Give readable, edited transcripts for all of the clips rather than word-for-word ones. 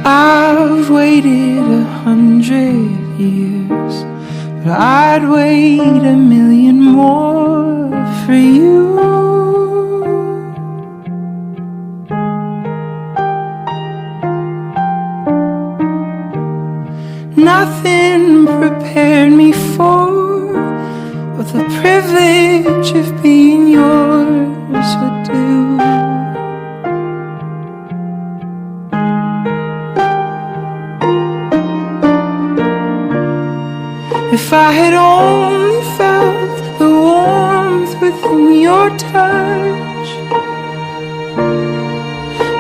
I've waited 100 years, but I'd wait 1,000,000 more for you. Nothing prepared me for what the privilege of being yours would do. If I had only felt the warmth within your touch,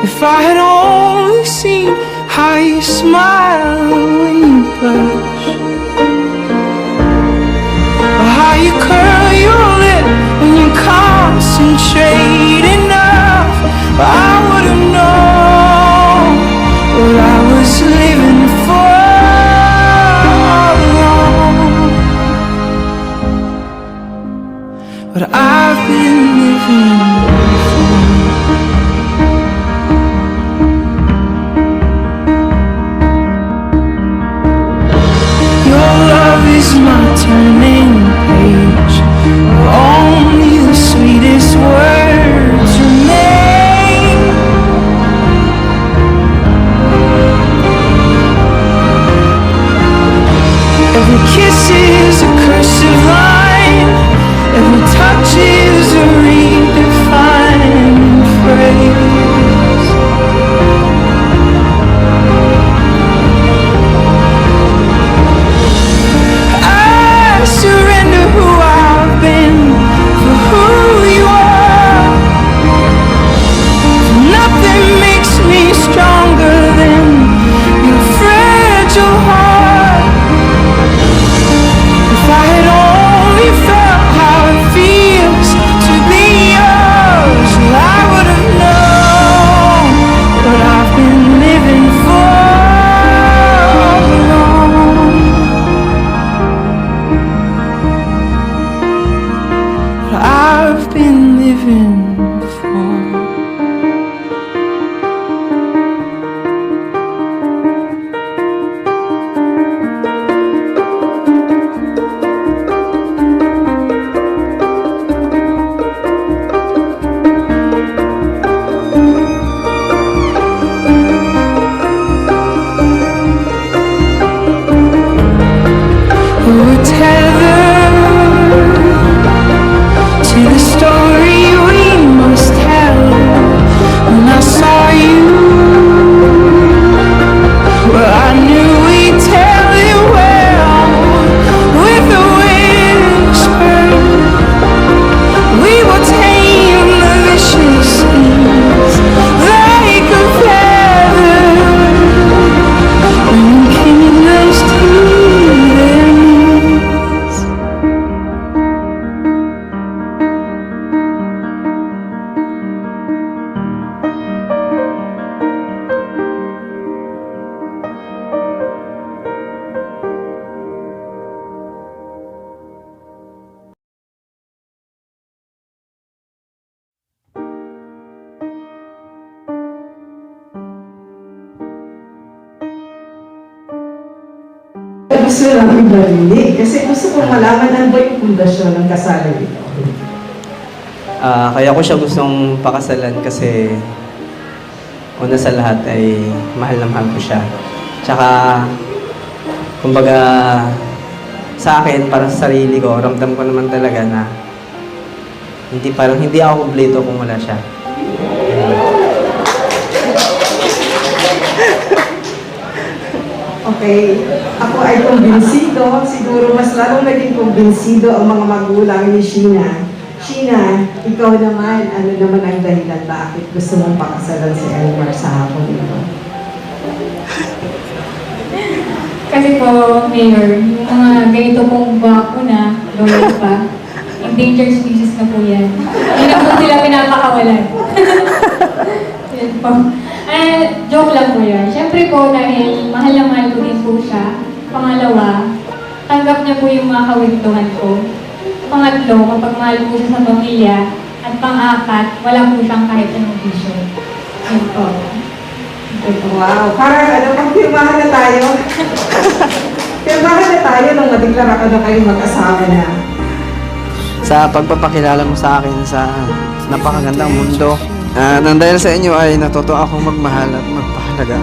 if I had only seen how you smile when you blush, or how you curl your lip when you concentrate enough, I would have known what I was living for. But I've been living for. Your love is my turning page, where only the sweetest words remain. Every kiss is a cursive line, every touch is a redefining phrase. I surrender who I've been for who you are. Nothing makes me stronger than your fragile heart. If I had only felt how it feels to be yours, I would have known what I've been living for all along. What I've been living for. We're tethered to the story we must tell. When I saw you, well, I knew we'd tell it well. With a whisper, we will tame the vicious seas like a feather, bringing kingdoms to their knees. Gusto namin marinig kasi gusto kong malaman ano ba yung pundasyon ng kasalan nito. Kaya ko siya gustong pakasalan kasi una sa lahat ay mahal na mahal ko siya. Tsaka, kumbaga, sa akin, para sa sarili ko, ramdam ko naman talaga na hindi ako kumpleto kung wala siya. Okay, ako ay kumbinsido, siguro mas lalong naging kumbinsido ang mga magulang ni Sheena. Sheena, ikaw naman, ano naman ang dahilan bakit gusto mong pakasalan si Elmar sa hapon ito? Kasi po, Mayor, yung mga ganito pong bako na, loyal pa, endangered species na po yan. Hindi na po sila pinapakawalan. Yan po. Joke lang po yun. Siyempre po, dahil mahal na mahal ko din po siya. Pangalawa, tanggap niya po yung mga kawintuhan ko. Pangatlo, kapag mahal po siya sa pamilya, At pang-apat, wala po siyang kahit anong bisyo. Yun po. Wow, parang ano, pagpirmahan na tayo. Pirmahan na tayo nung madeklara ka na kayo mag-asawa na. Sa pagpapakilala mo sa akin sa napakagandang mundo. Nang dahil sa inyo ay natuto akong magmahal at magpahalaga.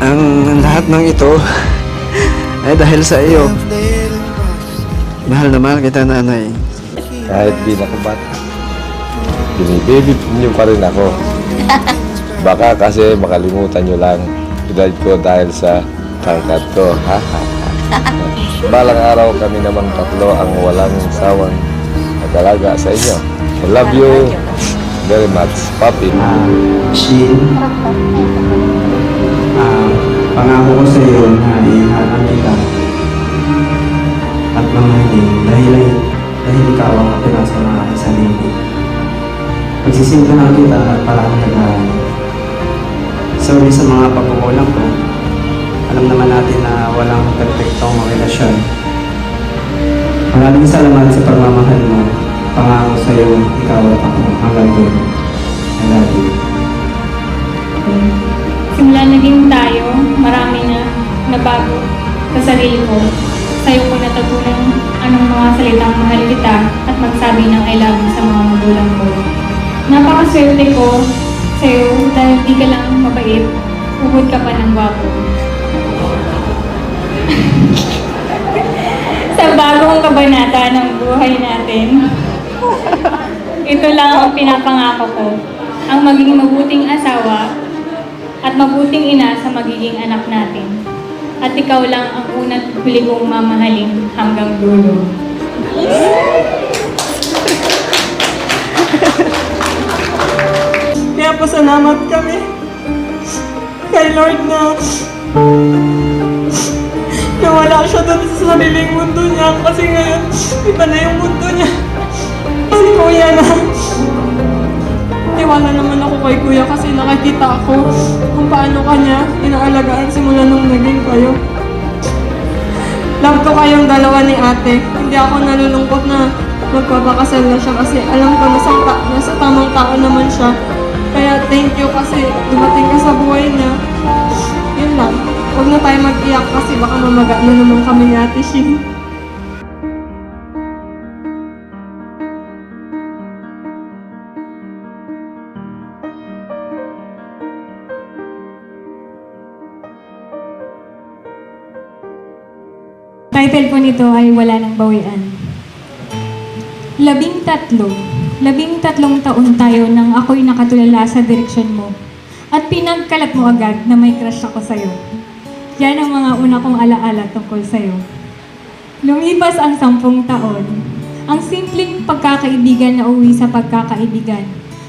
Ang lahat ng ito ay dahil sa iyo. Mahal na mahal kita, nanay. Kahit di na bata, binibaby niyo pa rin ako. Baka kasi makalimutan niyo lang edad ko dahil sa pangkat ko. Balang araw kami namang tatlo ang walang sawang nag-alaga sa inyo. I love you very much, Papi. Shin, pangako ko sa iyo na ihalang kita at mamahalin dahil ikaw ang kapiraso ng aking sarili. Pagsisimplahan kita at palakalagaan. Sorry sa mga pagkukulang ko. Alam naman natin na walang perfectong relasyon. Maraming salamat sa pagmamahal mo. Pangako sa iyo, ikaw at ako hanggang dulo. I love you. Simula naging tayo, marami na nabago sa sarili ko. Sa'yo ko natutunan anong mga salitang mahal kita at magsabi ng I love you sa mga magulang ko. Napakaswerte ko sa'yo dahil di ka lang mabait, ubod ka pa ng gwapo. Sa bagong kabanata ng buhay natin, ito lang ang pinapangako ko, ang maging mabuting asawa at mabuting ina sa magiging anak natin. At ikaw lang ang una't huli kong mamahalin hanggang dulo. Kaya pasalamat kami kay Lord na wala siya doon sa sariling mundo niya kasi ngayon iba na yung mundo niya. Kasi kuya na tiwala naman ako kay kuya kasi nakakita ako kung paano kanya inaalagaan simula nung naging kayo. Love ko kayong dalawa ni ate. Hindi ako nalulungkot na magpapakasal na siya kasi alam ko nasa tamang tao naman siya. Kaya thank you kasi dumating ka sa buhay niya. Yun lang. Huwag na tayo mag-iyak kasi baka mamaga na naman kami ni Ate Shin. Title po nito ay Wala Nang Bawian. 13 taon tayo nang ako'y nakatulala sa direksyon mo. At pinagkalat mo agad na may crush ako sa'yo. Yan ang mga una kong alaala tungkol sa'yo. Lumipas ang 10 taon. Ang simpleng pagkakaibigan na uwi sa pagkakaibigan.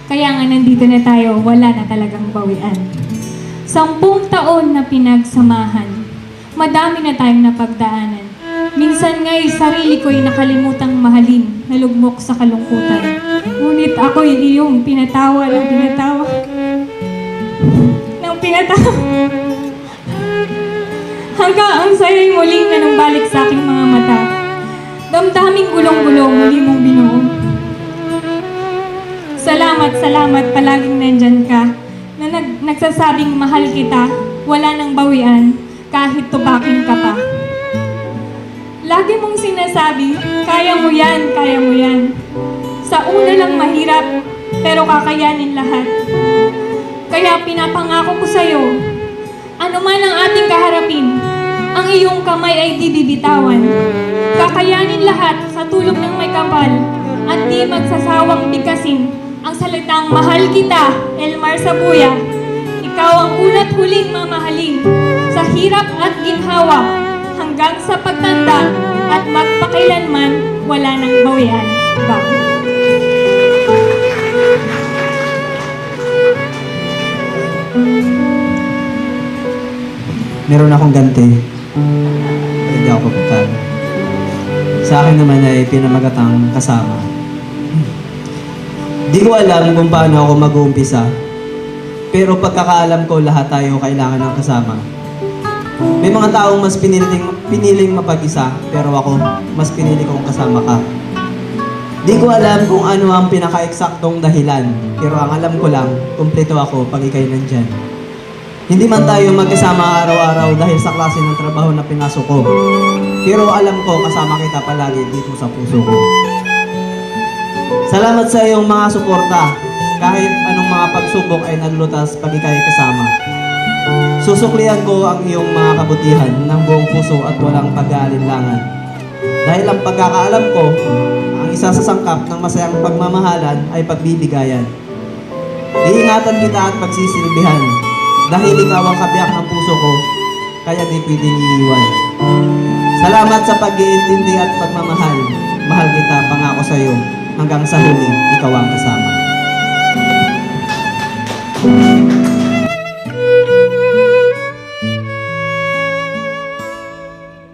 Kaya nga nandito na tayo, wala na talagang bawian. 10 taon na pinagsamahan. Madami na tayong napagdaanan. Minsan nga'y sarili ko'y nakalimutang mahalin, nalugmok sa kalungkutan. Ngunit ako'y iyong pinatawa ng pinatawa. Hanggang ang saya'y muling nanumbalik sa aking mga mata. Damdaming gulong-gulong muli mong binuo. Salamat palaging nandyan ka na nagsasabing mahal kita, wala nang bawian kahit tupakin ka pa. Lagi mong sinasabi, kaya mo yan. Sa una lang mahirap, pero kakayanin lahat. Kaya pinapangako ko sa'yo, ano man ang ating kaharapin, ang iyong kamay ay di bibitawan. Kakayanin lahat sa tulong ng may kapal at di magsasawang bigkasin ang salitang mahal kita, Elmar Sabuya. Ikaw ang una't huling mamahalin sa hirap at ginhawa hanggang sa pagtanda at magpakailanman wala nang bawian. Bakit? Meron akong ganti. Hindi ako papatalo. Sa akin naman ay pinamagatang kasama. Di ko alam kung paano ako mag-uumpisa. Pero pagkakaalam ko, lahat tayo kailangan ng kasama. May mga taong mas piniling mapag-isa, pero ako, mas pinili kong kasama ka. Di ko alam kung ano ang pinaka-eksaktong dahilan, pero ang alam ko lang, kumpleto ako pag ikay nandyan. Hindi man tayo magkasama araw-araw dahil sa klase ng trabaho na pinasok ko, pero alam ko kasama kita palagi dito sa puso ko. Salamat sa iyong mga suporta, kahit anong mga pagsubok ay naglutas pag ikay kasama. Susuklian ko ang iyong mga kabutihan ng buong puso at walang pag-aalinlangan. Dahil ang pagkakaalam ko, ang isa sa sangkap ng masayang pagmamahalan ay pagbibigayan. Iingatan kita at pagsisilbihan, dahil ikaw ang kabiyak ng puso ko, kaya di pwedeng iiwan. Salamat sa pag-iintindi at pagmamahal. Mahal kita, pangako sa iyo, hanggang sa huli, ikaw ang kasama.